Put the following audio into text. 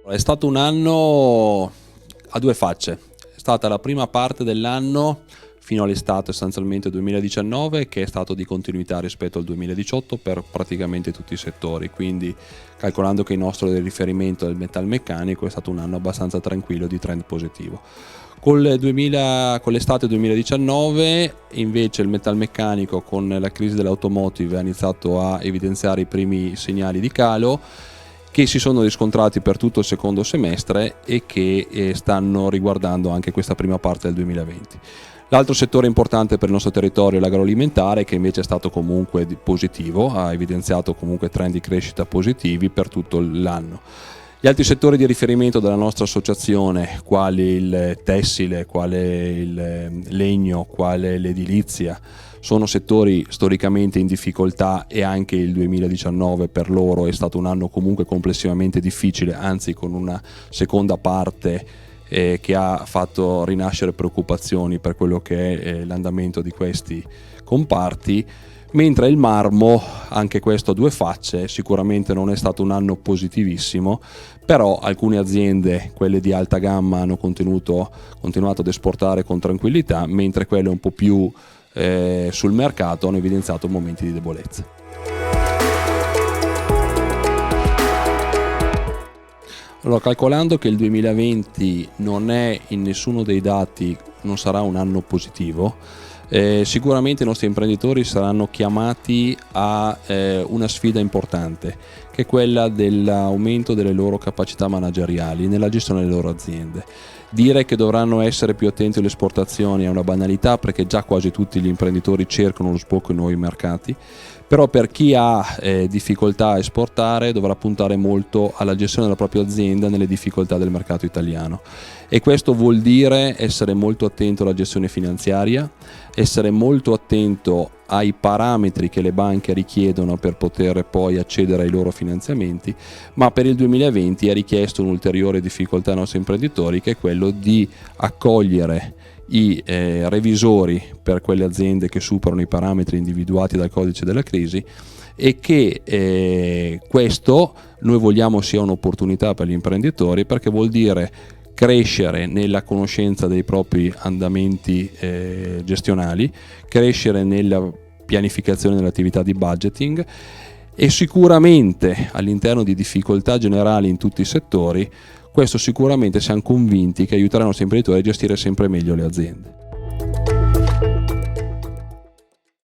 È stato un anno a due facce. È stata la prima parte dell'anno fino all'estate sostanzialmente 2019 che è stato di continuità rispetto al 2018 per praticamente tutti i settori, quindi calcolando che il nostro riferimento è il metalmeccanico è stato un anno abbastanza tranquillo di trend positivo. Con l'estate 2019 invece il metalmeccanico con la crisi dell'automotive ha iniziato a evidenziare i primi segnali di calo che si sono riscontrati per tutto il secondo semestre e che stanno riguardando anche questa prima parte del 2020. L'altro settore importante per il nostro territorio è l'agroalimentare, che invece è stato comunque positivo, ha evidenziato comunque trend di crescita positivi per tutto l'anno. Gli altri settori di riferimento della nostra associazione, quali il tessile, quale il legno, quale l'edilizia, sono settori storicamente in difficoltà e anche il 2019 per loro è stato un anno comunque complessivamente difficile, anzi con una seconda parte che ha fatto rinascere preoccupazioni per quello che è l'andamento di questi comparti. Mentre il marmo, anche questo a due facce, sicuramente non è stato un anno positivissimo, però alcune aziende, quelle di alta gamma, hanno continuato ad esportare con tranquillità, mentre quelle un po' più sul mercato hanno evidenziato momenti di debolezza. Allora, calcolando che il 2020 non è in nessuno dei dati, non sarà un anno positivo, sicuramente i nostri imprenditori saranno chiamati a una sfida importante, che è quella dell'aumento delle loro capacità manageriali nella gestione delle loro aziende. Dire che dovranno essere più attenti alle esportazioni è una banalità, perché già quasi tutti gli imprenditori cercano lo sbocco in nuovi mercati, però per chi ha difficoltà a esportare dovrà puntare molto alla gestione della propria azienda nelle difficoltà del mercato italiano, e questo vuol dire essere molto attento alla gestione finanziaria, essere molto attento ai parametri che le banche richiedono per poter poi accedere ai loro finanziamenti. Ma per il 2020 è richiesto un'ulteriore difficoltà ai nostri imprenditori, che è quello di accogliere i revisori per quelle aziende che superano i parametri individuati dal codice della crisi, e che questo noi vogliamo sia un'opportunità per gli imprenditori, perché vuol dire crescere nella conoscenza dei propri andamenti gestionali, crescere nella pianificazione dell'attività di budgeting, e sicuramente all'interno di difficoltà generali in tutti i settori, questo sicuramente siamo convinti che aiuterà i nostri imprenditori a gestire sempre meglio le aziende.